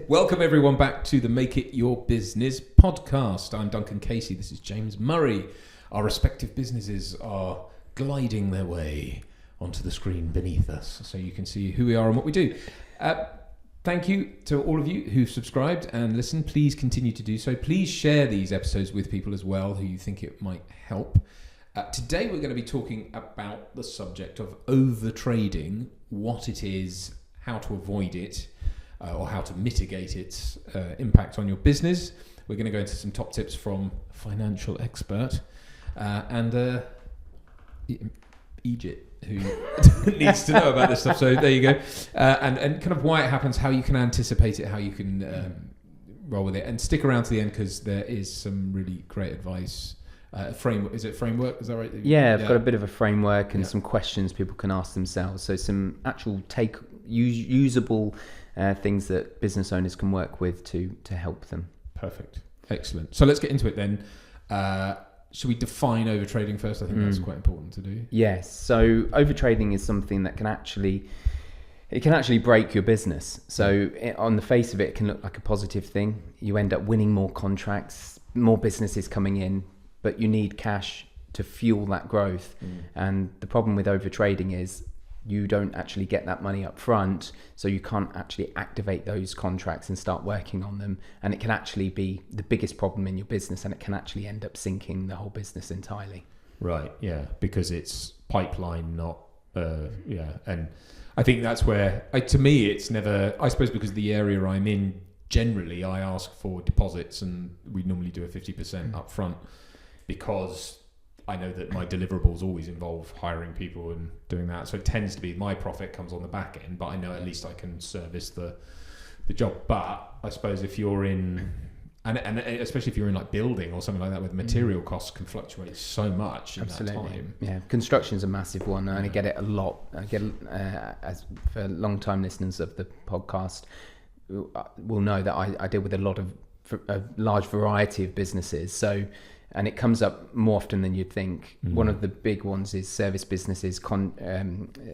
Welcome everyone back to the Make It Your Business podcast. I'm Duncan Casey. This is James Murray. Our respective businesses are gliding their way onto the screen beneath us so you can see who we are and what we do. Thank you to all of you who've subscribed and listened. Please continue to do so. Please share these episodes with people as well who you think it might help. Today we're going to be talking about the subject of overtrading, what it is, how to avoid it, or how to mitigate its impact on your business. We're going to go into some top tips from a financial expert and Egypt, who needs to know about this stuff. So there you go. And kind of why it happens, how you can anticipate it, how you can roll with it. And stick around to the end because there is some really great advice. Framework, is it framework? Is that right? Yeah, I've got a bit of a framework and some questions people can ask themselves. So some actual usable things that business owners can work with to help them. Perfect. Excellent. So let's get into it then. Should we define overtrading first? I think that's quite important to do. Yes. So overtrading is something that can actually break your business. So on the face of it, it can look like a positive thing. You end up winning more contracts, more businesses coming in, but you need cash to fuel that growth. And the problem with overtrading is you don't actually get that money up front, so you can't actually activate those contracts and start working on them. And it can actually be the biggest problem in your business, and it can actually end up sinking the whole business entirely. Right, yeah, because it's pipeline, not, and I think that's where, to me, it's never, I suppose because the area I'm in, generally, I ask for deposits, and we normally do a 50% up front, because I know that my deliverables always involve hiring people and doing that. So it tends to be my profit comes on the back end, but I know at least I can service the job. But I suppose if you're in, and especially if you're in like building or something like that, where material costs can fluctuate so much in that time. Yeah, construction's a massive one, and I get it a lot. I get as for long-time listeners of the podcast will know that I deal with a large variety of businesses. So. And it comes up more often than you'd think. One of the big ones is service businesses,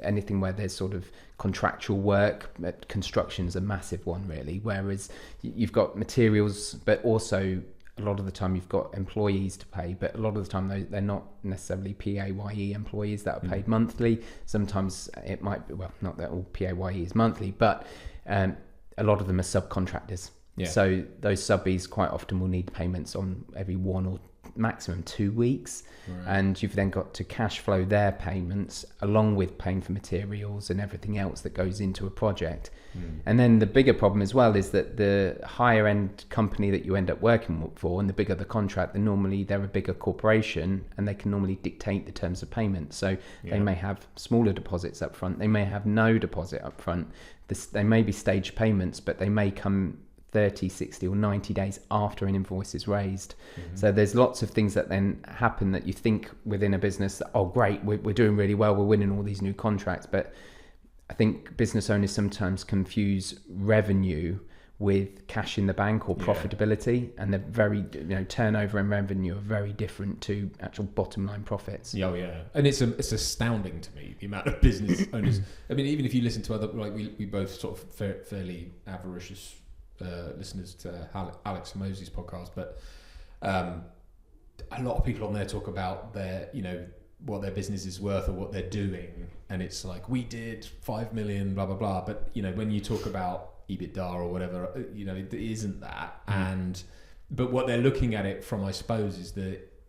anything where there's sort of contractual work. Construction's a massive one, really. Whereas you've got materials, but also a lot of the time you've got employees to pay. But a lot of the time they're not necessarily PAYE employees that are paid monthly. Sometimes it might be, well, not that all PAYE is monthly, but a lot of them are subcontractors. Yeah. So those subbies quite often will need payments on every 1 or maximum 2 weeks. Right. And you've then got to cash flow their payments along with paying for materials and everything else that goes into a project. And then the bigger problem as well is that the higher end company that you end up working for, and the bigger the contract, they're a bigger corporation, and they can normally dictate the terms of payment. So they may have smaller deposits up front, they may have no deposit up front. They may be staged payments, but they may come 30, 60 or 90 days after an invoice is raised. So there's lots of things that then happen that you think within a business that, oh great, we're doing really well, we're winning all these new contracts. But I think business owners sometimes confuse revenue with cash in the bank or profitability, and they're very, turnover and revenue are very different to actual bottom line profits. Oh yeah, and it's astounding to me the amount of business owners. I mean, even if you listen to other, like we both sort of fairly avaricious listeners to Alex Mosey's podcast, but a lot of people on there talk about their, what their business is worth or what they're doing, and it's like, we did 5 million, blah blah blah. But when you talk about EBITDA or whatever, it isn't that. But what they're looking at it from, I suppose, is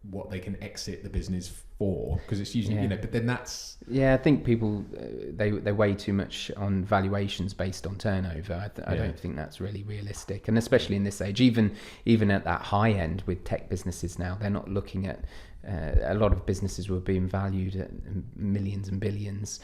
what they can exit the business for, because it's usually but then that's I think people they weigh too much on valuations based on turnover. I don't think that's really realistic, and especially in this age, even at that high end with tech businesses now, they're not looking at a lot of businesses were being valued at millions and billions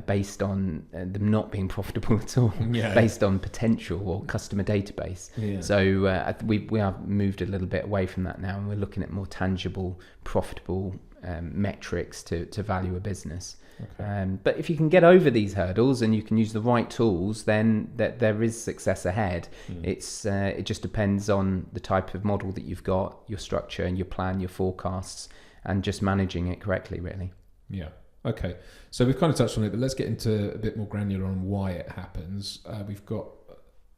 based on them not being profitable at all, based on potential or customer database. So we have moved a little bit away from that now, and we're looking at more tangible, profitable metrics to value a business. But if you can get over these hurdles and you can use the right tools, then there is success ahead. It just depends on the type of model that you've got, your structure and your plan, your forecasts, and just managing it correctly, really. Yeah. Okay. So we've kind of touched on it, but let's get into a bit more granular on why it happens. We've got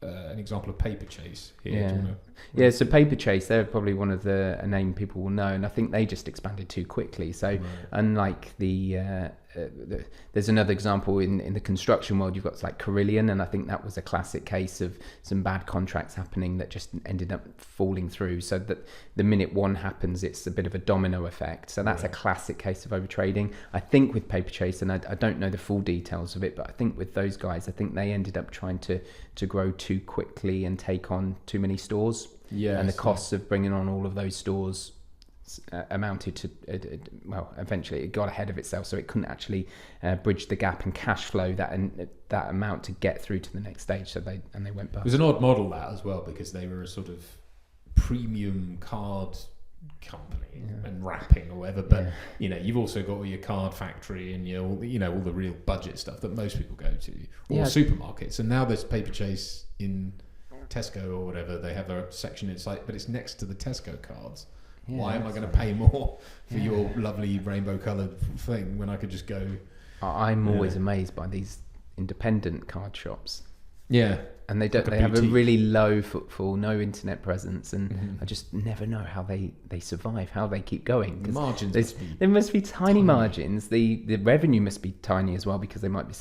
an example of Paper Chase here. Yeah. Do you wanna... Yeah, so Paper Chase, they're probably one of a name people will know, and I think they just expanded too quickly. So unlike there's another example in the construction world, you've got like Carillion, and I think that was a classic case of some bad contracts happening that just ended up falling through. So that the minute one happens, it's a bit of a domino effect. So that's a classic case of overtrading. I think with Paper Chase, and I don't know the full details of it, but I think with those guys, I think they ended up trying to grow too quickly and take on too many stores. Yes, and the costs of bringing on all of those stores amounted to eventually it got ahead of itself, so it couldn't actually bridge the gap and cash flow that amount to get through to the next stage. So they went bust. It was an odd model that as well, because they were a sort of premium card company and wrapping or whatever. But you've also got all your card factory and all the real budget stuff that most people go to, or supermarkets. And now there's Paper Chase in Tesco or whatever. They have a section. It's like, but it's next to the Tesco cards. Why am I going to pay more for your lovely rainbow coloured thing when I could just go? I'm always amazed by these independent card shops. Yeah, and they don't. They have a really low footfall, no internet presence, and I just never know how they survive, how they keep going. The margins there must be tiny margins. The revenue must be tiny as well, because they might be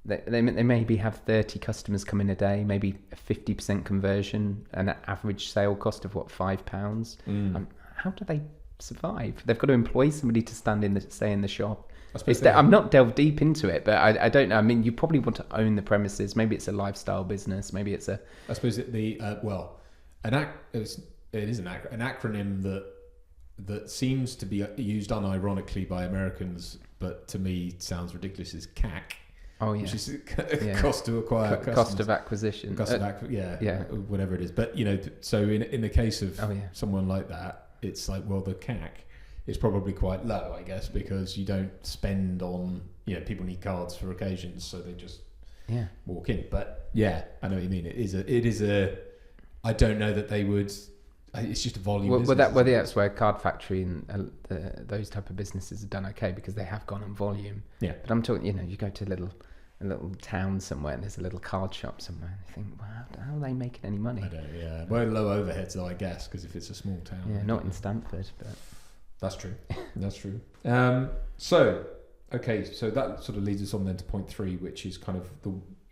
They maybe have 30 customers come in a day, maybe a 50% conversion, an average sale cost of £5. How do they survive? They've got to employ somebody to stay in the shop. I'm not delved deep into it, but I don't know. I mean, you probably want to own the premises. Maybe it's a lifestyle business. Maybe it's a. I suppose it is an acronym that seems to be used unironically by Americans, but to me sounds ridiculous. Is CAC. Oh yeah, which is cost to acquire, cost of acquisition, whatever it is. But so in the case of someone like that, it's like, well, the CAC is probably quite low, I guess, because you don't spend on people need cards for occasions, so they just walk in. But I know what you mean. It is a. I don't know that they would. It's just a volume. That's where Card Factory and those type of businesses have done okay, because they have gone on volume. Yeah. But I'm talking, you go to a little town somewhere and there's a little card shop somewhere, and you think, wow, how are they making any money? I don't. Yeah. Well, low overheads though, I guess, because if it's a small town. Yeah, not in Stamford, but that's true. That's true. So that sort of leads us on then to point 3, which is kind of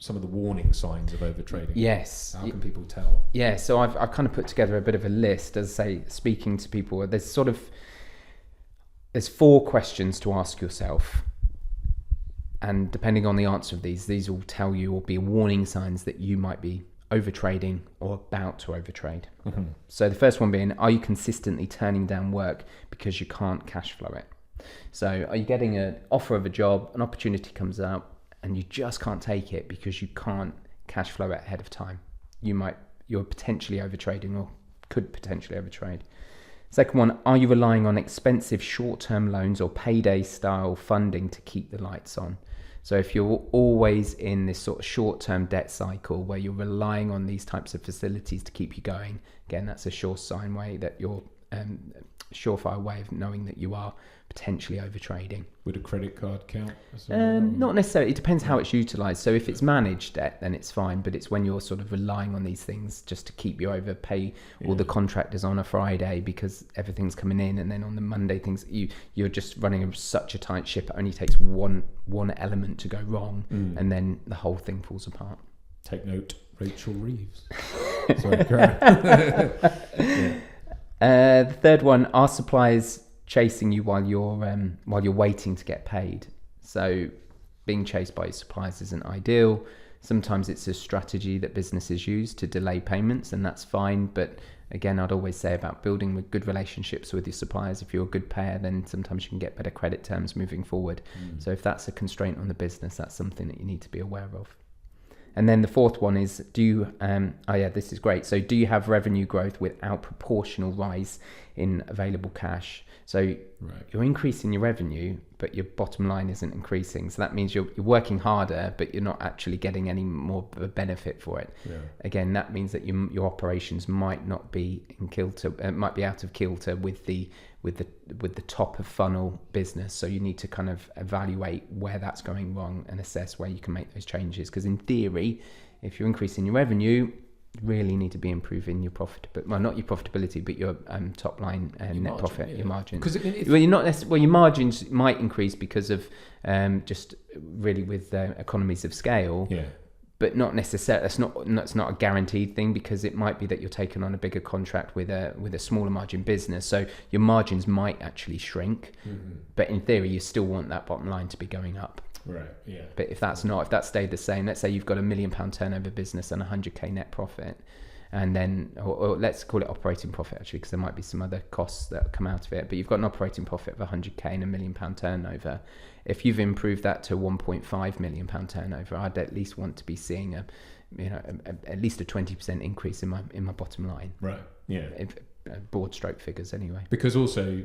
some of the warning signs of overtrading. Yes. How can people tell? Yeah, so I've kind of put together a bit of a list, as I say, speaking to people. There's 4 questions to ask yourself, and depending on the answer of these will tell you or be warning signs that you might be overtrading or about to overtrade. Mm-hmm. So the first one being, are you consistently turning down work because you can't cash flow it? So are you getting an offer of a job, an opportunity comes out, and you just can't take it because you can't cash flow it ahead of time? You're potentially overtrading, or could potentially overtrade. Second one, are you relying on expensive short-term loans or payday-style funding to keep the lights on? So if you're always in this sort of short-term debt cycle where you're relying on these types of facilities to keep you going, again, that's a surefire way of knowing that you are potentially overtrading. Would a credit card count? Not necessarily. It depends how it's utilised. So if it's managed debt, then it's fine. But it's when you're sort of relying on these things just to keep you over, pay all the contractors on a Friday because everything's coming in, and then on the Monday you're just running such a tight ship. It only takes one element to go wrong, and then the whole thing falls apart. Take note, Rachel Reeves. Sorry, the third one, are suppliers chasing you while you're waiting to get paid? So being chased by your suppliers isn't ideal. Sometimes it's a strategy that businesses use to delay payments, and that's fine. But again, I'd always say about building good relationships with your suppliers. If you're a good payer, then sometimes you can get better credit terms moving forward. So if that's a constraint on the business, that's something that you need to be aware of. And then the fourth one is, this is great. So do you have revenue growth without proportional rise in available cash? So you're increasing your revenue, but your bottom line isn't increasing. So that means you're working harder, but you're not actually getting any more of a benefit for it. Yeah. Again, that means that your operations might not be might be out of kilter with the top of funnel business. So you need to kind of evaluate where that's going wrong and assess where you can make those changes. Because in theory, if you're increasing your revenue, really need to be improving your profit, well, not your profitability, but your top line net margin, profit, your margins. Because well, you're not necessarily, your margins might increase because of just really with economies of scale. Yeah. But not necessarily. That's not a guaranteed thing, because it might be that you're taking on a bigger contract with a smaller margin business, so your margins might actually shrink. Mm-hmm. But in theory, you still want that bottom line to be going up. Right. Yeah. But if that stayed the same, let's say you've got £1 million turnover business and 100k net profit, and then, or let's call it operating profit actually, because there might be some other costs that come out of it. But you've got an operating profit of 100k and £1 million turnover. If you've improved that to £1.5 million turnover, I'd at least want to be seeing at least a 20% increase in my bottom line. Right. Yeah. Broad stroke figures anyway. Because also,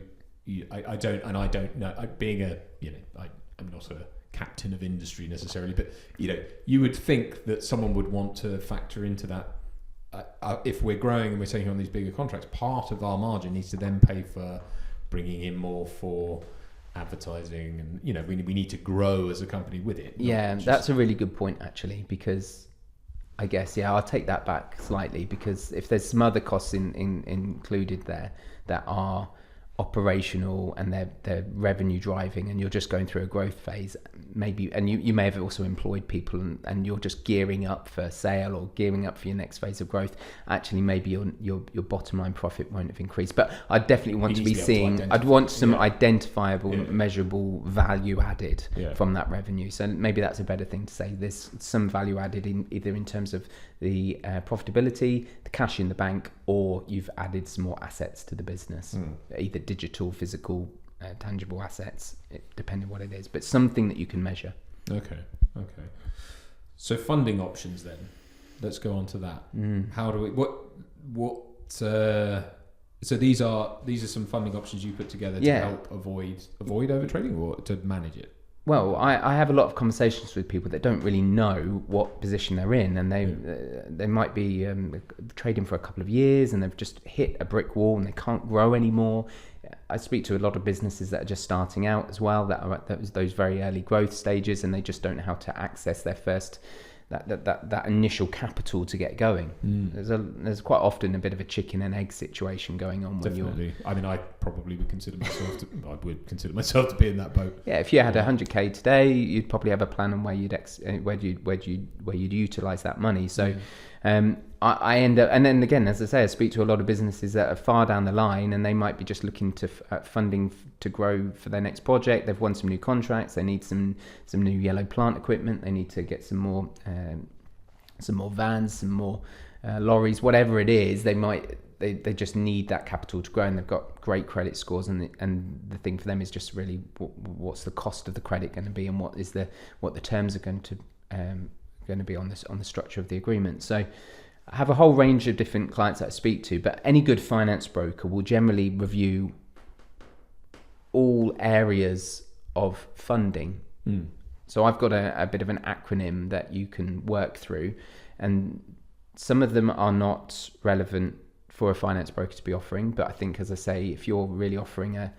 I don't know. I'm not a captain of industry necessarily, but you would think that someone would want to factor into that. If we're growing and we're taking on these bigger contracts, part of our margin needs to then pay for bringing in more for advertising, and we need to grow as a company with it. Yeah, that's a really good point actually, because I guess I'll take that back slightly, because if there's some other costs included there that are operational and they're revenue driving, and you're just going through a growth phase, maybe, and you may have also employed people and you're just gearing up for sale or gearing up for your next phase of growth, actually maybe your bottom line profit won't have increased. But I definitely want to be seeing, I'd want some identifiable, measurable value added from that revenue. So maybe that's a better thing to say. There's some value added either in terms of the profitability, the cash in the bank, or you've added some more assets to the business, either digital, physical, tangible assets, depending what it is, but something that you can measure. Okay. So funding options then. Let's go on to that. How do we? So these are some funding options you put together to help avoid overtrading, or to manage it. Well, I have a lot of conversations with people that don't really know what position they're in, and they might be trading for a couple of years and they've just hit a brick wall and they can't grow anymore. I speak to a lot of businesses that are just starting out as well, that are at those very early growth stages, and they just don't know how to access their first that initial capital to get going. There's quite often a bit of a chicken and egg situation going on. Definitely. I mean, I probably would consider myself to be in that boat. Yeah, if you had 100k today, you'd probably have a plan on where you'd utilize that money. So I end up, and then again, as I say, I speak to a lot of businesses that are far down the line, and they might be just looking to funding to grow for their next project. They've won some new contracts. They need some new yellow plant equipment. They need to get some more vans, some more lorries, whatever it is. They just need that capital to grow, and they've got great credit scores, and the thing for them is just really what's the cost of the credit going to be, and what the terms are going to be on the structure of the agreement. So I have a whole range of different clients that I speak to, but any good finance broker will generally review all areas of funding. So I've got a bit of an acronym that you can work through, and some of them are not relevant for a finance broker to be offering, but I think, as I say, if you're really offering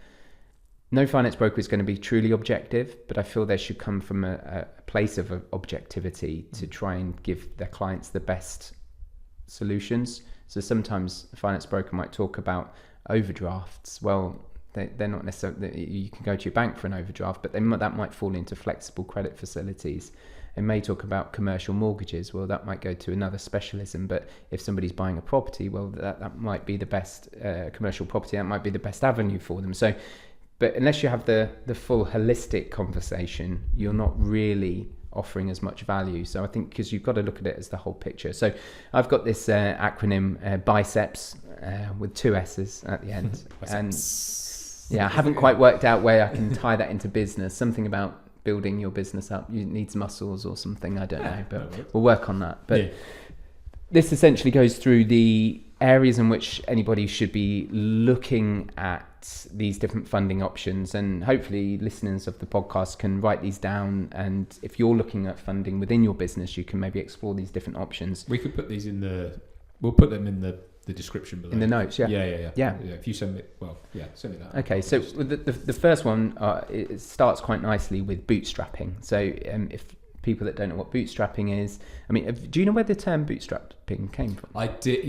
no finance broker is going to be truly objective, but I feel they should come from a place of objectivity to try and give their clients the best solutions. So sometimes a finance broker might talk about overdrafts. Well, they're not necessarily, you can go to your bank for an overdraft, but that might fall into flexible credit facilities. They may talk about commercial mortgages. Well, that might go to another specialism. But if somebody's buying a property, well, that might be the best commercial property. That might be the best avenue for them. So, but unless you have the full holistic conversation, you're not really offering as much value. So I think, because you've got to look at it as the whole picture. So I've got this acronym BICEPS with 2 S's at the end. And I haven't quite worked out where I can tie that into business. Something about building your business up. You need muscles or something. I don't know, but we'll work on that. But this essentially goes through the areas in which anybody should be looking at these different funding options, and hopefully listeners of the podcast can write these down, and if you're looking at funding within your business, you can maybe explore these different options. We could put these we'll put them in the description below. In the notes, yeah. If you send me send me that. Okay, so the first one, it starts quite nicely with bootstrapping. So if people that don't know what bootstrapping is. I mean, do you know where the term bootstrapping came from? I did,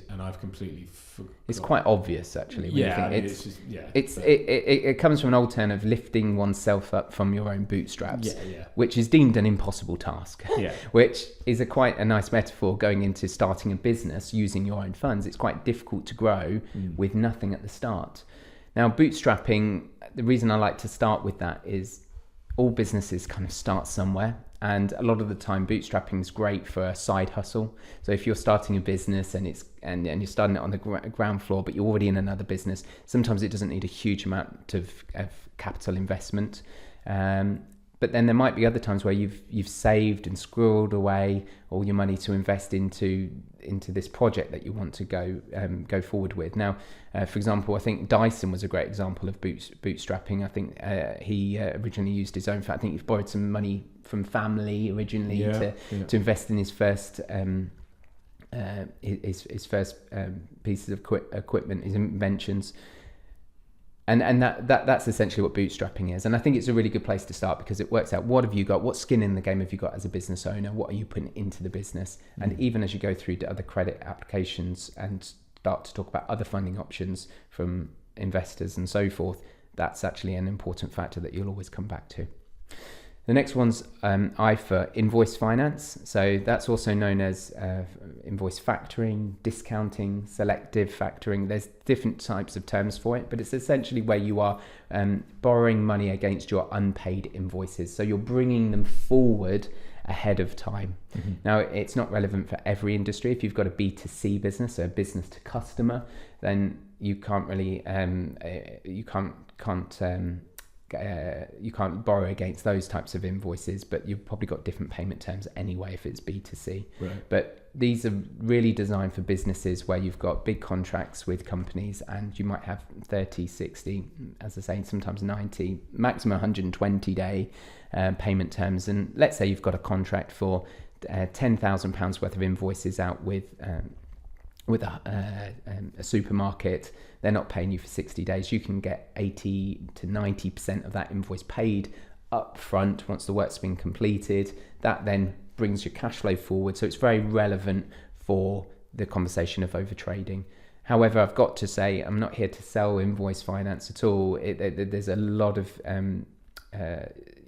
and I've completely forgotten. It's quite obvious, actually. It It comes from an old term of lifting oneself up from your own bootstraps, which is deemed an impossible task. Which is quite a nice metaphor going into starting a business using your own funds. It's quite difficult to grow with nothing at the start. Now, bootstrapping, the reason I like to start with that is all businesses kind of start somewhere. And a lot of the time, bootstrapping is great for a side hustle. So if you're starting a business and you're starting it on the ground floor, but you're already in another business, sometimes it doesn't need a huge amount of capital investment. But then there might be other times where you've saved and squirreled away all your money to invest into this project that you want to go forward with. Now, for example, I think Dyson was a great example of bootstrapping. I think he originally used his own. I think he borrowed some money from family originally to invest in his first pieces of equipment, his inventions. And that's essentially what bootstrapping is. And I think it's a really good place to start because it works out what have you got, what skin in the game have you got as a business owner, what are you putting into the business? And even as you go through to other credit applications and start to talk about other funding options from investors and so forth, that's actually an important factor that you'll always come back to. The next one's I for Invoice Finance. So that's also known as invoice factoring, discounting, selective factoring. There's different types of terms for it, but it's essentially where you are borrowing money against your unpaid invoices. So you're bringing them forward ahead of time. Now, it's not relevant for every industry. If you've got a B2C business, so a business to customer, then you can't really, you can't borrow against those types of invoices, but you've probably got different payment terms anyway if it's B2C. Right. But these are really designed for businesses where you've got big contracts with companies and you might have 30, 60, as I say, sometimes 90, maximum 120 day payment terms. And let's say you've got a contract for £10,000 worth of invoices out with a supermarket. They're not paying you for 60 days. You can get 80 to 90% of that invoice paid up front once the work's been completed. That then brings your cash flow forward. So it's very relevant for the conversation of overtrading. However, I've got to say, I'm not here to sell invoice finance at all. There's a lot of,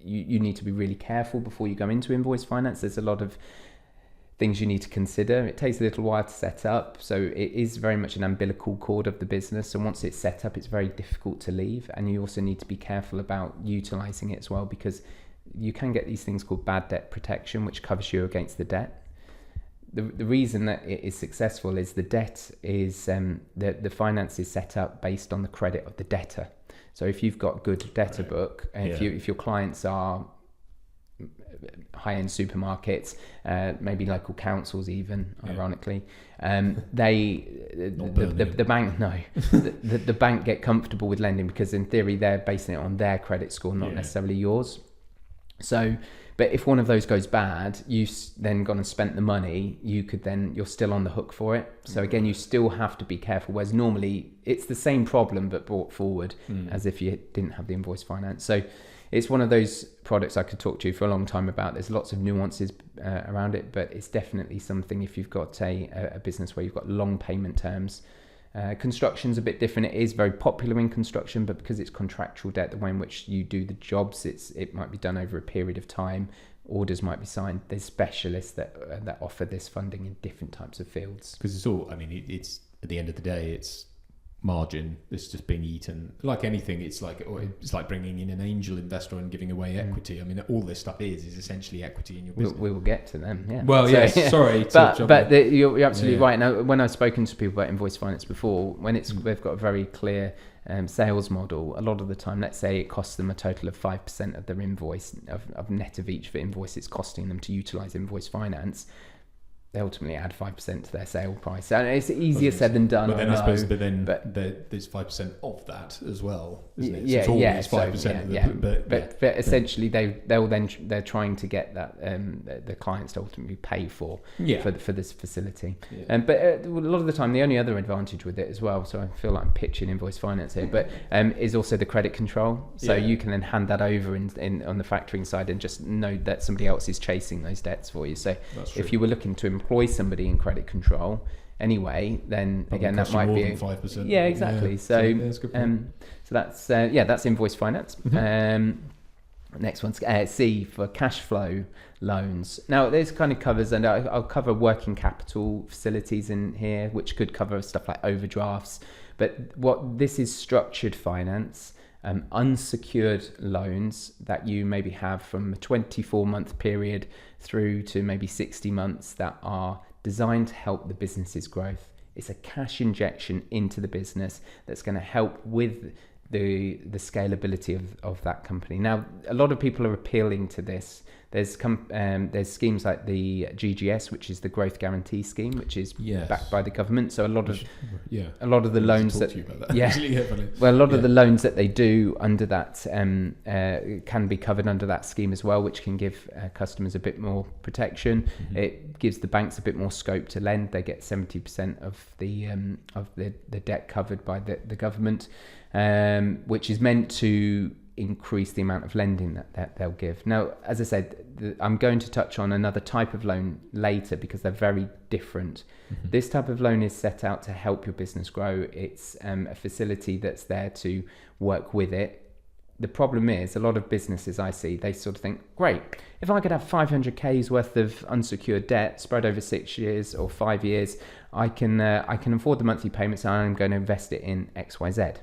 you need to be really careful before you go into invoice finance. There's a lot of things you need to consider. It takes a little while to set up, so it is very much an umbilical cord of the business, and once it's set up it's very difficult to leave. And you also need to be careful about utilizing it as well, because you can get these things called bad debt protection, which covers you against the debt. The reason that it is successful is the debt is the finance is set up based on the credit of the debtor. So if you've got good debtor book, if your clients are high-end supermarkets, maybe local councils even, ironically, the bank the bank get comfortable with lending because in theory they're basing it on their credit score, not necessarily yours. So, but if one of those goes bad, you then gone and spent the money, you're still on the hook for it. So again, you still have to be careful, whereas normally it's the same problem but brought forward as if you didn't have the invoice finance. So it's one of those products I could talk to you for a long time about. There's lots of nuances around it, but it's definitely something if you've got a business where you've got long payment terms. Construction's a bit different. It is very popular in construction, but because it's contractual debt, the way in which you do the jobs, it might be done over a period of time. Orders might be signed. There's specialists that offer this funding in different types of fields. Because it's all, it's at the end of the day, it's margin that's just being eaten. Like anything, it's like bringing in an angel investor and giving away equity. All this stuff is essentially equity in your business. We will get to them. Yeah. Well, so, yes. Sorry, but you're absolutely right. Now, when I've spoken to people about invoice finance before, when they've got a very clear sales model, a lot of the time, let's say it costs them a total of 5% of their invoice of net of each for invoice it's costing them to utilize invoice finance. they ultimately add 5% to their sale price. And it's easier said than done. But then I suppose, there's 5% of that as well, isn't it? Yeah, so it's always 5%. But essentially, they're trying to get that the clients to ultimately pay for this facility. Yeah. But a lot of the time, the only other advantage with it as well, so I feel like I'm pitching Invoice Finance here, but is also the credit control. So you can then hand that over in on the factoring side and just know that somebody else is chasing those debts for you. So if you were looking to employ somebody in credit control anyway, then probably again that might be 5%. Yeah, exactly. So that's Invoice Finance. Next one's C for cash flow loans. Now this kind of covers, and I'll cover working capital facilities in here, which could cover stuff like overdrafts, but what this is structured finance, unsecured loans that you maybe have from a 24-month period through to maybe 60 months that are designed to help the business's growth. It's a cash injection into the business that's going to help with the scalability of that company. Now, a lot of people are appealing to this. There's schemes like the GGS, which is the Growth Guarantee Scheme, which is backed by the government. So a lot of the loans of the loans that they do under that can be covered under that scheme as well, which can give customers a bit more protection. It gives the banks a bit more scope to lend. They get 70% of the debt covered by the government, which is meant to increase the amount of lending that they'll give. Now, as I said, I'm going to touch on another type of loan later because they're very different. This type of loan is set out to help your business grow. It's a facility that's there to work with it. The problem is a lot of businesses I see, they sort of think, great, if I could have 500K's worth of unsecured debt spread over 6 years or 5 years, I can afford the monthly payments and I'm going to invest it in XYZ.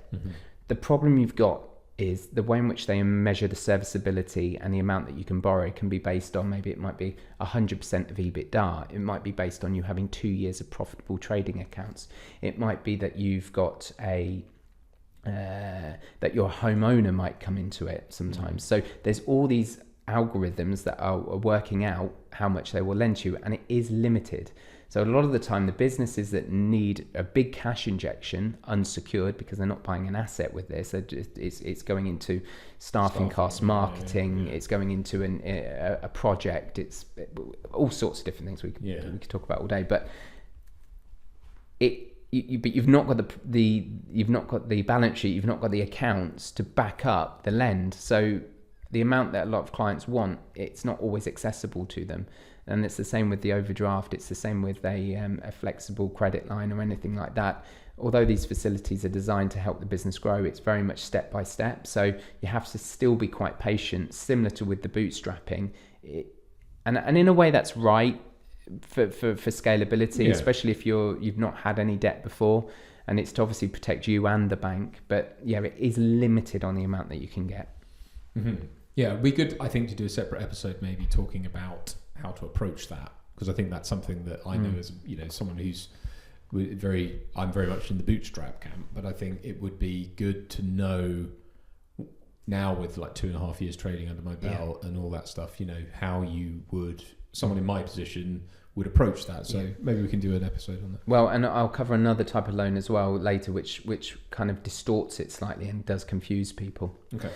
The problem you've got is the way in which they measure the serviceability and the amount that you can borrow can be based on, maybe it might be 100% of EBITDA. It might be based on you having 2 years of profitable trading accounts. It might be that you've got that your homeowner might come into it sometimes. So there's all these algorithms that are working out how much they will lend you, and it is limited. So a lot of the time, the businesses that need a big cash injection, unsecured, because they're not buying an asset with this, it's going into staffing costs, marketing, it's going into a project, it's all sorts of different things we could talk about all day. But you've not got you've not got the balance sheet, you've not got the accounts to back up the lend. So the amount that a lot of clients want, it's not always accessible to them. And it's the same with the overdraft. It's the same with a flexible credit line or anything like that. Although these facilities are designed to help the business grow, it's very much step by step. So you have to still be quite patient, similar to with the bootstrapping. And in a way that's right for scalability, especially if you've not had any debt before. And it's to obviously protect you and the bank. But yeah, it is limited on the amount that you can get. Yeah, we could, I think, to do a separate episode maybe talking about how to approach that, because I think that's something that I know as someone who's I'm very much in the bootstrap camp, but I think it would be good to know now with like 2.5 years trading under my belt and all that stuff, how someone in my position would approach that. So maybe we can do an episode on that. Well, and I'll cover another type of loan as well later, which kind of distorts it slightly and does confuse people. Okay.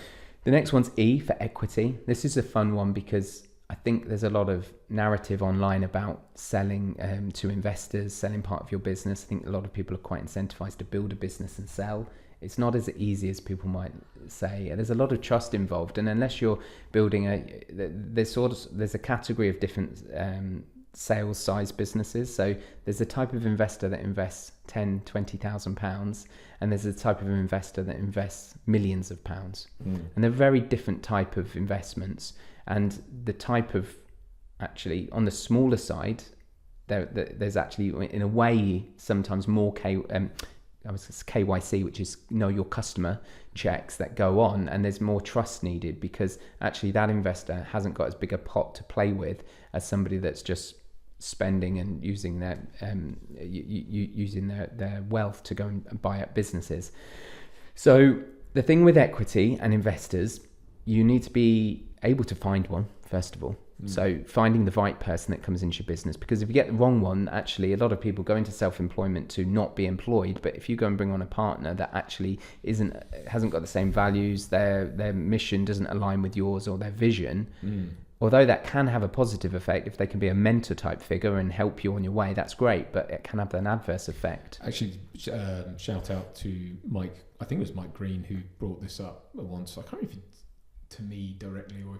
The next one's E for equity. This is a fun one because I think there's a lot of narrative online about selling to investors, selling part of your business. I think a lot of people are quite incentivized to build a business and sell. It's not as easy as people might say. There's a lot of trust involved, and unless you're building there's a category of different sales size businesses. So there's a type of investor that invests £10,000-20,000, and there's a type of investor that invests millions of pounds. And they're very different type of investments. And the type of, actually, on the smaller side, there's actually, in a way, sometimes more KYC, which is know your customer checks that go on, and there's more trust needed because actually that investor hasn't got as big a pot to play with as somebody that's just spending and using their their wealth to go and buy up businesses. So the thing with equity and investors, you need to be able to find one first of all. So finding the right person that comes into your business, because if you get the wrong one, actually a lot of people go into self-employment to not be employed, but if you go and bring on a partner that actually hasn't got the same values, their mission doesn't align with yours or their vision, although that can have a positive effect if they can be a mentor type figure and help you on your way, that's great, but it can have an adverse effect. Actually, shout out to Mike, I think it was Mike Green who brought this up once. I can't remember if it's to me directly or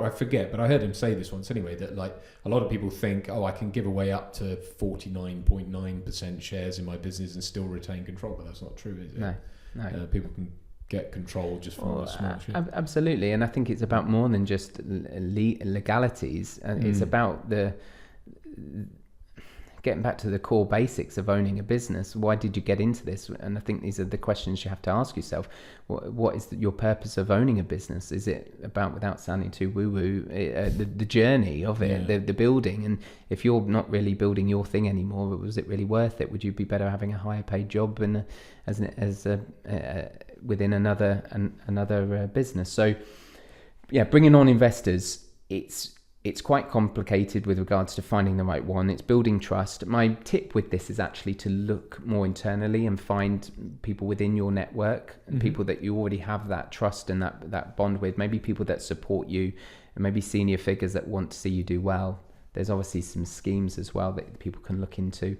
I forget, but I heard him say this once anyway, that like a lot of people think, I can give away up to 49.9% shares in my business and still retain control, but that's not true, is it? No. People can get control just from a small share. Absolutely, and I think it's about more than just legalities. It's about getting back to the core basics of owning a business. Why did you get into this? And I think these are the questions you have to ask yourself. What is your purpose of owning a business? Is it about, without sounding too woo-woo, the journey of it, the building? And if you're not really building your thing anymore, was it really worth it? Would you be better having a higher paid job within another business? So yeah, bringing on investors, it's quite complicated with regards to finding the right one. It's building trust. My tip with this is actually to look more internally and find people within your network and people that you already have that trust and that bond with, maybe people that support you and maybe senior figures that want to see you do well. There's obviously some schemes as well that people can look into.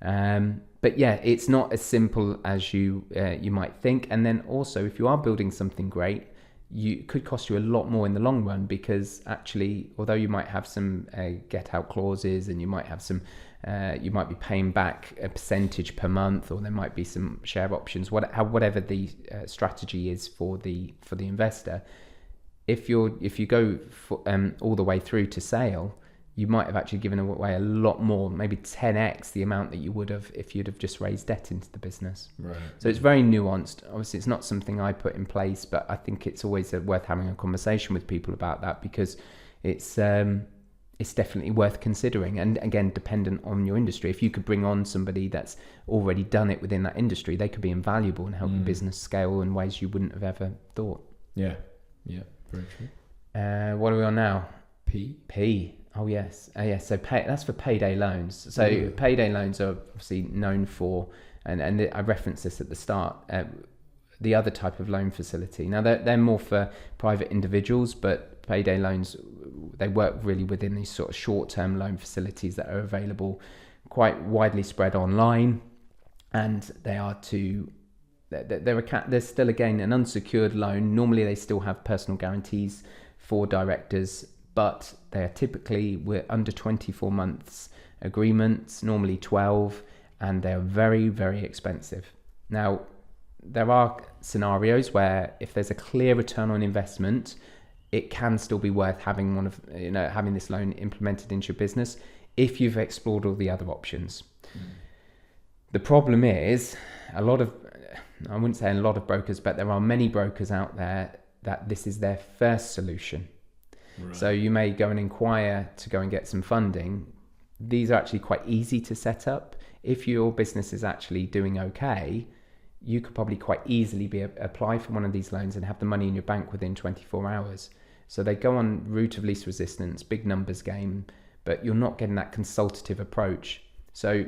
But yeah, it's not as simple as you might think. And then also, if you are building something great, it could cost you a lot more in the long run, because actually, although you might have some get out clauses and you might have some, you might be paying back a percentage per month, or there might be some share options, whatever the strategy is for the investor. If you go all the way through to sale, you might have actually given away a lot more, maybe 10x the amount that you would have if you'd have just raised debt into the business. Right. So it's very nuanced. Obviously, it's not something I put in place, but I think it's always worth having a conversation with people about that, because it's definitely worth considering. And again, dependent on your industry. If you could bring on somebody that's already done it within that industry, they could be invaluable in helping business scale in ways you wouldn't have ever thought. Yeah, very true. What are we on now? P. Oh yes, So that's for payday loans. So payday loans are obviously known for, and I referenced this at the start, the other type of loan facility. Now they're more for private individuals, but payday loans, they work really within these sort of short-term loan facilities that are available quite widely spread online, and they're still, again, an unsecured loan. Normally they still have personal guarantees for directors, but they are typically under 24 months agreements, normally 12, and they're very, very expensive. Now, there are scenarios where if there's a clear return on investment, it can still be worth having having this loan implemented into your business if you've explored all the other options. The problem is, I wouldn't say a lot of brokers, but there are many brokers out there that this is their first solution. Right. So you may go and inquire to go and get some funding. These are actually quite easy to set up. If your business is actually doing okay, you could probably quite easily apply for one of these loans and have the money in your bank within 24 hours. So they go on route of least resistance, big numbers game, but you're not getting that consultative approach. So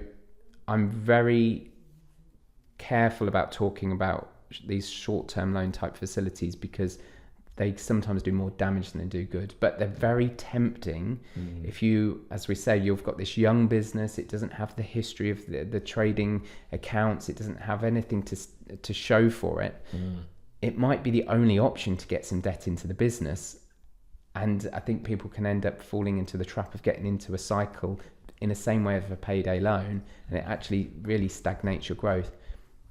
I'm very careful about talking about these short-term loan type facilities, because they sometimes do more damage than they do good, but they're very tempting. If you, as we say, you've got this young business, it doesn't have the history of the trading accounts, it doesn't have anything to show for it. It might be the only option to get some debt into the business. And I think people can end up falling into the trap of getting into a cycle in the same way of a payday loan, and it actually really stagnates your growth.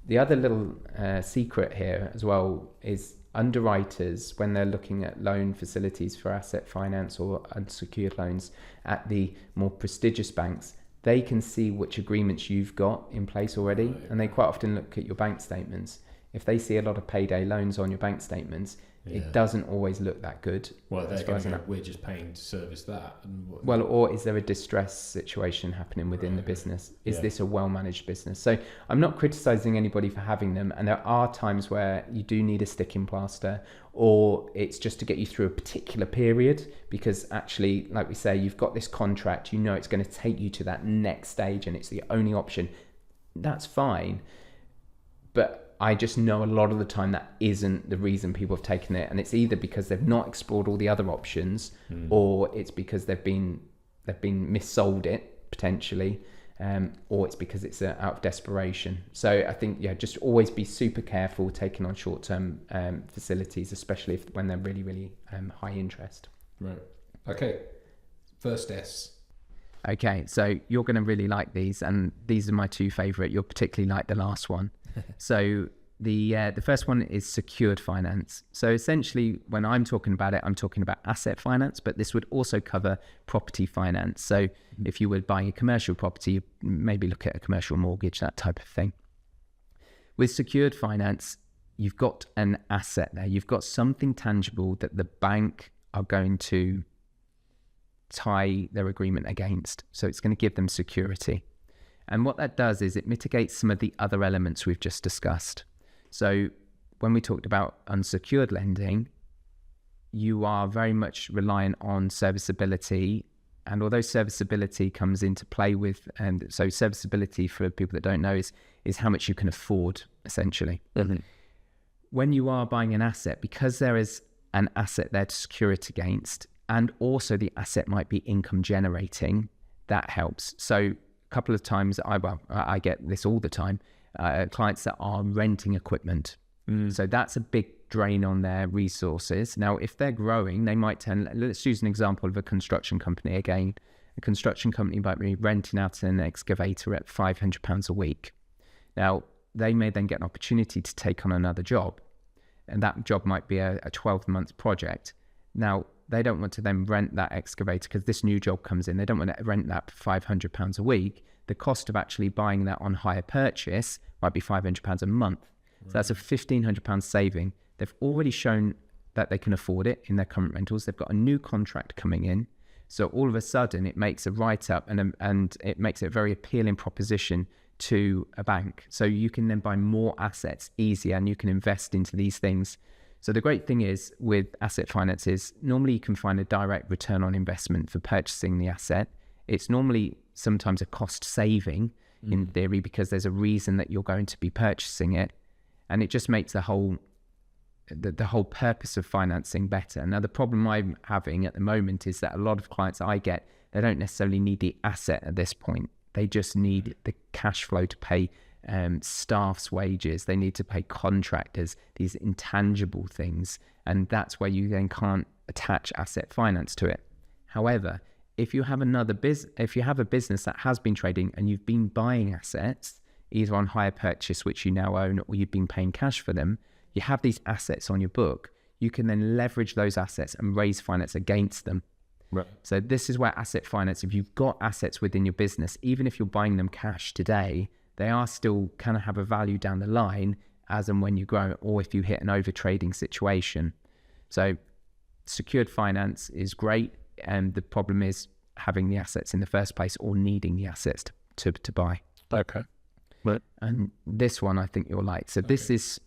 The other little secret here as well is underwriters, when they're looking at loan facilities for asset finance or unsecured loans at the more prestigious banks, they can see which agreements you've got in place already. Right. And they quite often look at your bank statements. If they see a lot of payday loans on your bank statements, it doesn't always look that good. Well, they're going to go, we're just paying to service that. Well, or is there a distress situation happening within the business? Is this a well-managed business? So I'm not criticizing anybody for having them. And there are times where you do need a sticking plaster, or it's just to get you through a particular period, because actually, like we say, you've got this contract, you know it's going to take you to that next stage and it's the only option. That's fine. But I just know a lot of the time that isn't the reason people have taken it, and it's either because they've not explored all the other options, or it's because they've been missold it potentially, or it's because it's out of desperation. So I think just always be super careful taking on short-term facilities, especially when they're really, really high interest. Right. Okay. First S. Okay, so you're going to really like these, and these are my two favourite. You'll particularly like the last one. So the first one is secured finance. So essentially, when I'm talking about it, I'm talking about asset finance, but this would also cover property finance. So if you were buying a commercial property, maybe look at a commercial mortgage, that type of thing. With secured finance, you've got an asset there. You've got something tangible that the bank are going to tie their agreement against. So it's going to give them security. And what that does is it mitigates some of the other elements we've just discussed. So when we talked about unsecured lending, you are very much reliant on serviceability. And although serviceability comes into play with, and so serviceability for people that don't know is how much you can afford, essentially. Mm-hmm. When you are buying an asset, because there is an asset there to secure it against, and also the asset might be income generating, that helps. So a couple of times, I get this all the time, clients that are renting equipment. So that's a big drain on their resources. Now, if they're growing, they might let's use an example of a construction company again. A construction company might be renting out an excavator at £500 a week. Now, they may then get an opportunity to take on another job, and that job might be a 12-month project. Now, they don't want to then rent that excavator because this new job comes in. They don't want to rent that for £500 a week. The cost of actually buying that on hire purchase might be £500 a month. Right. So that's a £1,500 saving. They've already shown that they can afford it in their current rentals. They've got a new contract coming in. So all of a sudden it makes a write-up and it makes it a very appealing proposition to a bank. So you can then buy more assets easier and you can invest into these things. So the great thing is with asset finance is normally you can find a direct return on investment for purchasing the asset. It's normally sometimes a cost saving in theory because there's a reason that you're going to be purchasing it. And it just makes the whole purpose of financing better. Now, the problem I'm having at the moment is that a lot of clients I get, they don't necessarily need the asset at this point. They just need the cash flow to pay staff's wages. They need to pay contractors, these intangible things. And that's where you then can't attach asset finance to it. However, if you have a business that has been trading and you've been buying assets, either on hire purchase, which you now own, or you've been paying cash for them, you have these assets on your book, you can then leverage those assets and raise finance against them. Right. So this is where asset finance, if you've got assets within your business, even if you're buying them cash today, they are still kind of have a value down the line as and when you grow, or if you hit an overtrading situation. So secured finance is great. And the problem is having the assets in the first place or needing the assets to buy. Okay. Right. And this one I think you'll like. So this is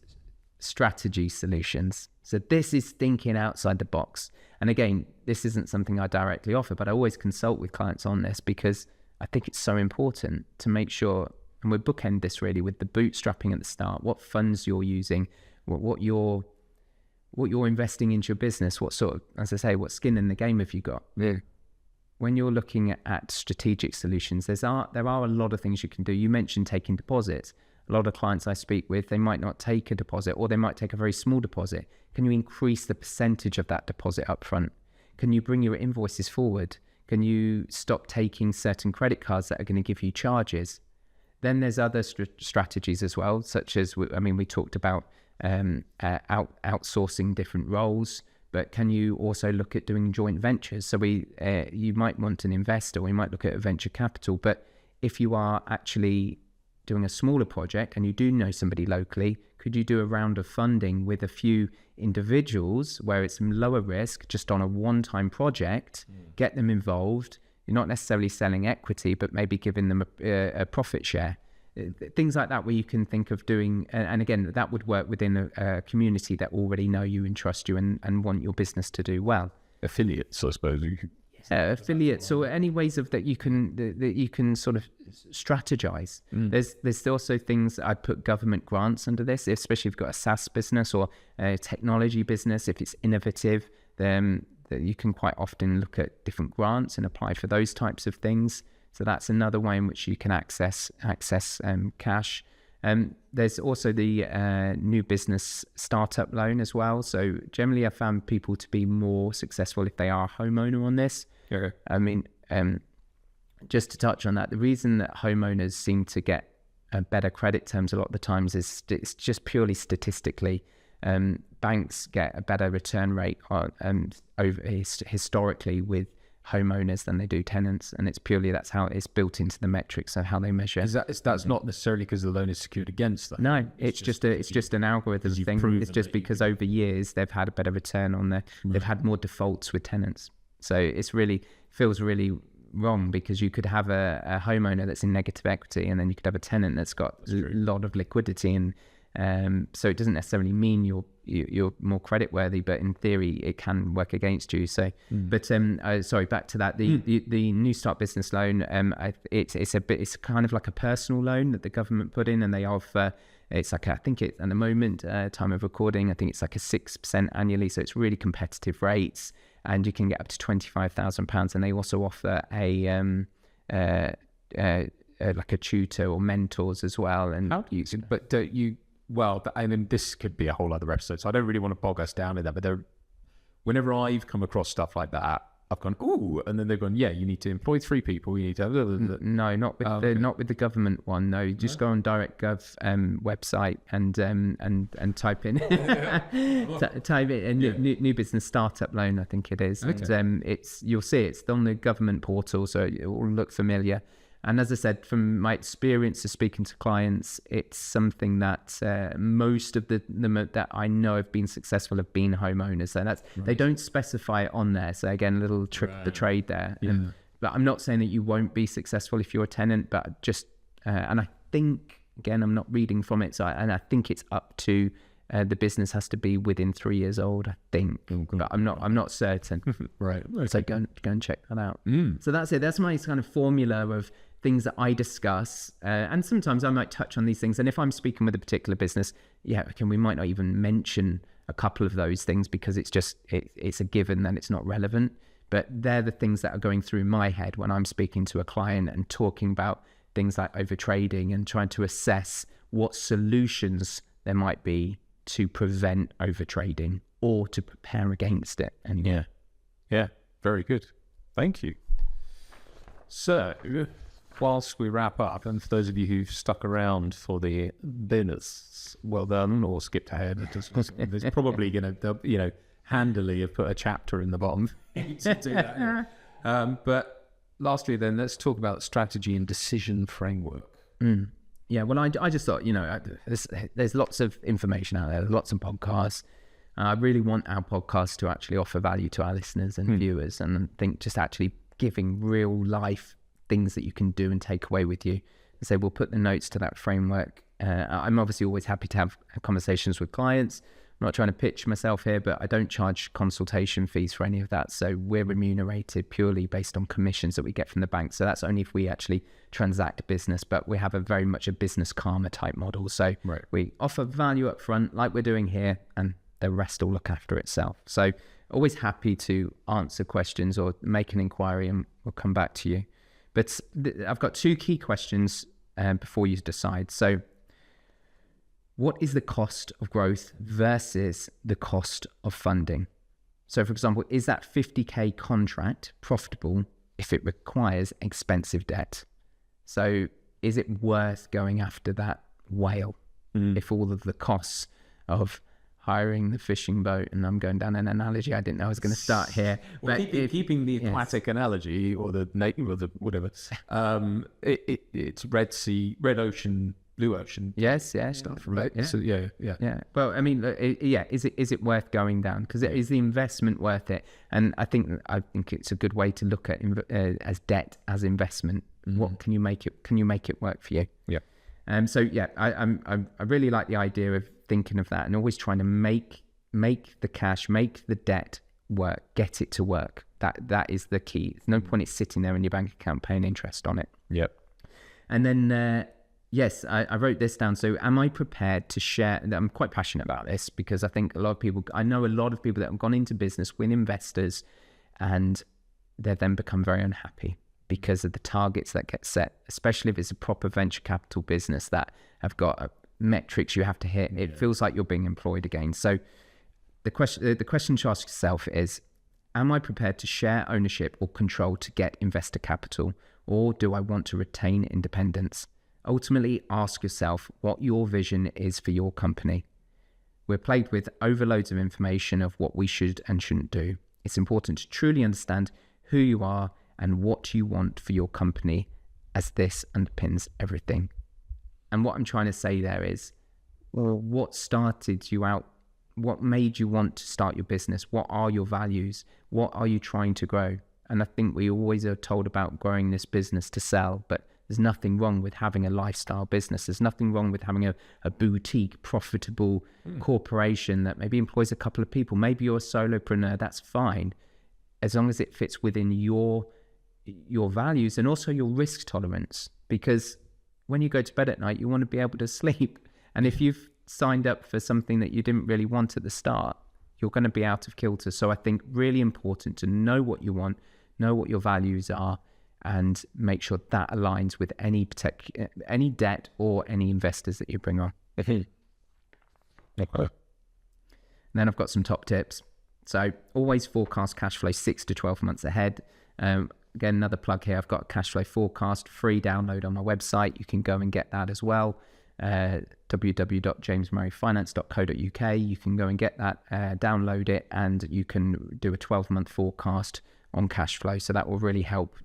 strategy solutions. So this is thinking outside the box. And again, this isn't something I directly offer, but I always consult with clients on this because I think it's so important to make sure, and we'll bookend this really with the bootstrapping at the start, what funds you're using, what you're investing into your business, what sort of, as I say, what skin in the game have you got? Yeah. When you're looking at strategic solutions, there are a lot of things you can do. You mentioned taking deposits. A lot of clients I speak with, they might not take a deposit or they might take a very small deposit. Can you increase the percentage of that deposit up front? Can you bring your invoices forward? Can you stop taking certain credit cards that are going to give you charges? Then there's other strategies as well, such as, we talked about outsourcing different roles, but can you also look at doing joint ventures? So you might want an investor, or you might look at a venture capital, but if you are actually doing a smaller project and you do know somebody locally, could you do a round of funding with a few individuals where it's lower risk, just on a one-time project, get them involved? You're not necessarily selling equity, but maybe giving them a profit share. Things like that, where you can think of doing, and again, that would work within a community that already know you and trust you and want your business to do well. Affiliates, I suppose. Affiliates, or any ways of that you can sort of strategize. There's also things, I'd put government grants under this, especially if you've got a SaaS business or a technology business. If it's innovative, then you can quite often look at different grants and apply for those types of things. So that's another way in which you can access cash. There's also the new business startup loan as well. So generally, I found people to be more successful if they are a homeowner on this. Okay. I mean, just to touch on that, the reason that homeowners seem to get better credit terms a lot of the times is it's just purely statistically. Banks get a better return rate historically with homeowners than they do tenants, and it's purely that's how it's built into the metrics of how they measure. That's not necessarily because the loan is secured against that. No, it's just an algorithm thing. It's just because over years they've had a better return on their. They've had more defaults with tenants, so it's really feels really wrong, because you could have a homeowner that's in negative equity, and then you could have a tenant that's got a lot of liquidity, and so it doesn't necessarily mean you're more creditworthy, but in theory it can work against you. So, but sorry, back to that. The New Start business loan, it's kind of like a personal loan that the government put in, and they offer. It's like I think it at the moment, time of recording, I think it's like a 6% annually. So it's really competitive rates, and you can get up to £25,000. And they also offer like a tutor or mentors as well. And how do you? But don't you? Well, I mean, this could be a whole other episode, so I don't really want to bog us down in that. But whenever I've come across stuff like that, I've gone, ooh, and then they've gone, yeah, you need to employ 3 people. You need to have no, not with the government one. No, you just go on DirectGov website and type in type in new business startup loan, I think it is. Okay. And you'll see it's on the government portal, so it will look familiar. And as I said, from my experience of speaking to clients, it's something that most of the that I know have been successful have been homeowners. So that's They don't specify it on there. So again, a little trick of the trade there. Yeah. But I'm not saying that you won't be successful if you're a tenant, but just and I think, again, I'm not reading from it, and I think it's up to the business has to be within 3 years old, I think, but I'm not certain. Right. Okay. So go and check that out. So that's it. That's my kind of formula of things that I discuss, and sometimes I might touch on these things. And if I'm speaking with a particular business, we might not even mention a couple of those things because it's a given that it's not relevant. But they're the things that are going through my head when I'm speaking to a client and talking about things like overtrading and trying to assess what solutions there might be to prevent overtrading or to prepare against it. And yeah, very good. Thank you. So, whilst we wrap up, and for those of you who've stuck around for the bonus, well done, or skipped ahead. There's probably going to, handily have put a chapter in the bottom to do that. But lastly, then, let's talk about strategy and decision framework. Yeah, well, I just thought, there's lots of information out there, lots of podcasts. I really want our podcast to actually offer value to our listeners and viewers, and I think just actually giving real life things that you can do and take away with you. So we'll put the notes to that framework. I'm obviously always happy to have conversations with clients. I'm not trying to pitch myself here, but I don't charge consultation fees for any of that. So we're remunerated purely based on commissions that we get from the bank. So that's only if we actually transact business, but we have very much a business karma type model. So we offer value up front like we're doing here, and the rest will look after itself. So always happy to answer questions or make an inquiry, and we'll come back to you. But I've got 2 key questions before you decide. So what is the cost of growth versus the cost of funding? So for example, is that 50K contract profitable if it requires expensive debt? So is it worth going after that whale if all of the costs of hiring the fishing boat, and I'm going down an analogy I didn't know I was going to start here. Well, but keeping the aquatic analogy or the native or the whatever, it's Red Ocean blue ocean Yes, stuff, right? Yeah. So Yeah. Well, I mean, is it worth going down? Because is the investment worth it? And I think it's a good way to look at as debt as investment. What can you make it? Can you make it work for you? Yeah. So yeah, I really like the idea of thinking of that and always trying to make the cash, make the debt work, get it to work. That is the key. There's no point it's sitting there in your bank account paying interest on it. Yep. And then, yes, I wrote this down. So am I prepared to share? I'm quite passionate about this because I think I know a lot of people that have gone into business with investors and they then become very unhappy because of the targets that get set, especially if it's a proper venture capital business that have got metrics you have to hit. It feels like you're being employed again. So the question to ask yourself is, am I prepared to share ownership or control to get investor capital, or do I want to retain independence? Ultimately, ask yourself what your vision is for your company. We're plagued with overloads of information of what we should and shouldn't do. It's important to truly understand who you are and what you want for your company, as this underpins everything. And what I'm trying to say there is, well, what started you out? What made you want to start your business? What are your values? What are you trying to grow? And I think we always are told about growing this business to sell, but there's nothing wrong with having a lifestyle business. There's nothing wrong with having a boutique, profitable corporation that maybe employs a couple of people. Maybe you're a solopreneur, that's fine, as long as it fits within your values and also your risk tolerance. Because when you go to bed at night, you want to be able to sleep. And if you've signed up for something that you didn't really want at the start, you're going to be out of kilter. So I think really important to know what you want, know what your values are, and make sure that aligns with any debt or any investors that you bring on. Okay. And then I've got some top tips. So always forecast cash flow 6 to 12 months ahead. Again, another plug here. I've got a cash flow forecast, free download on my website. You can go and get that as well. www.jamesmurrayfinance.co.uk. You can go and get that, download it, and you can do a 12-month forecast on cash flow. So that will really help.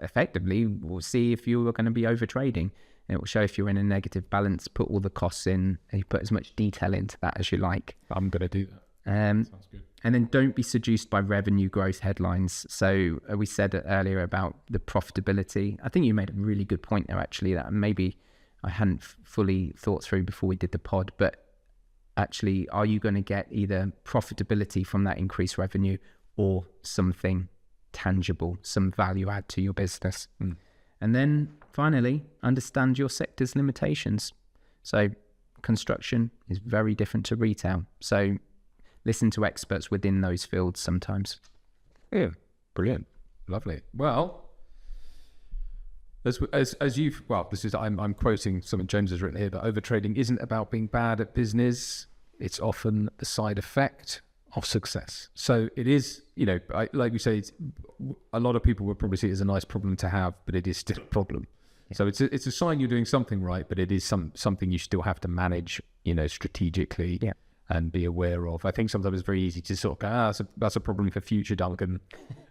Effectively, we'll see if you are going to be overtrading. It will show if you're in a negative balance, put all the costs in, and you put as much detail into that as you like. I'm going to do that. Sounds good. And then don't be seduced by revenue growth headlines. So we said earlier about the profitability. I think you made a really good point there, actually, that maybe I hadn't fully thought through before we did the pod. But actually, are you going to get either profitability from that increased revenue or something tangible, some value add to your business? And then finally, understand your sector's limitations. So construction is very different to retail. So listen to experts within those fields sometimes. Yeah, brilliant, lovely. Well, as you've this is I'm quoting something James has written here, but overtrading isn't about being bad at business. It's often the side effect of success. So it is, like we say, a lot of people would probably see it as a nice problem to have, but it is still a problem. Yeah. So it's a sign you're doing something right, but it is something you still have to manage, strategically. Yeah. And be aware of. I think sometimes it's very easy to sort of go, that's a problem for future Duncan,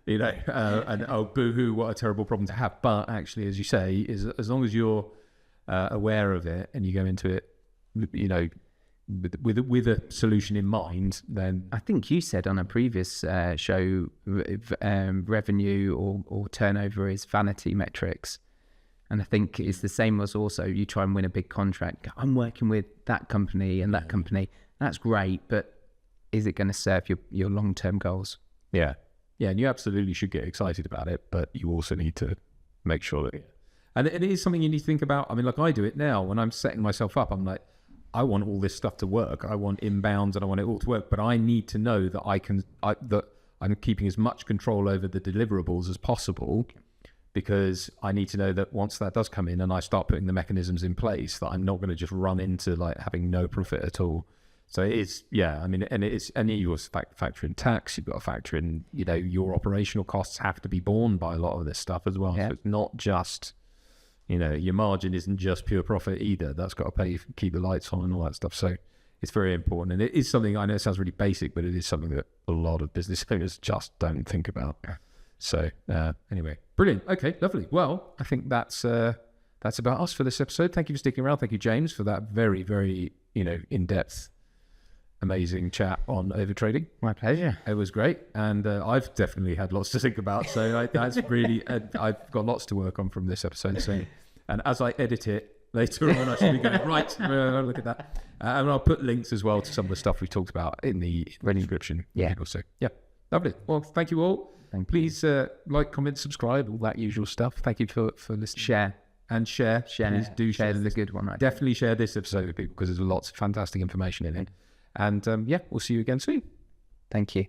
and oh, boo-hoo, what a terrible problem to have. But actually, as you say, is as long as you're aware of it and you go into it, with a solution in mind, then I think you said on a previous show, revenue or turnover is vanity metrics. And I think it's the same as also you try and win a big contract. I'm working with that company and that company. That's great, but is it going to serve your long-term goals? Yeah, and you absolutely should get excited about it, but you also need to make sure that... And it is something you need to think about. I mean, like I do it now when I'm setting myself up. I'm like, I want all this stuff to work. I want inbounds and I want it all to work, but I need to know that that I'm keeping as much control over the deliverables as possible, because I need to know that once that does come in and I start putting the mechanisms in place, that I'm not going to just run into like having no profit at all. So it is, and you also factor in tax. You've got to factor in, your operational costs have to be borne by a lot of this stuff as well. Yeah. So it's not just, your margin isn't just pure profit either. That's got to pay, keep the lights on and all that stuff. So it's very important. And it is something, I know it sounds really basic, but it is something that a lot of business owners just don't think about. So anyway, brilliant. Okay, lovely. Well, I think that's that's about us for this episode. Thank you for sticking around. Thank you, James, for that very, very, in-depth, amazing chat on overtrading. My pleasure. It was great, and I've definitely had lots to think about. So that's really, I've got lots to work on from this episode. So, and as I edit it later on, I should be going right. Look at that, and I'll put links as well to some of the stuff we talked about in the description. Yeah. So yeah, lovely. Well, thank you all. Please like, comment, subscribe, all that usual stuff. Thank you for listening. Share. Please do share. Share's the good one, right? Definitely share this episode with people because there's lots of fantastic information in it. And we'll see you again soon. Thank you.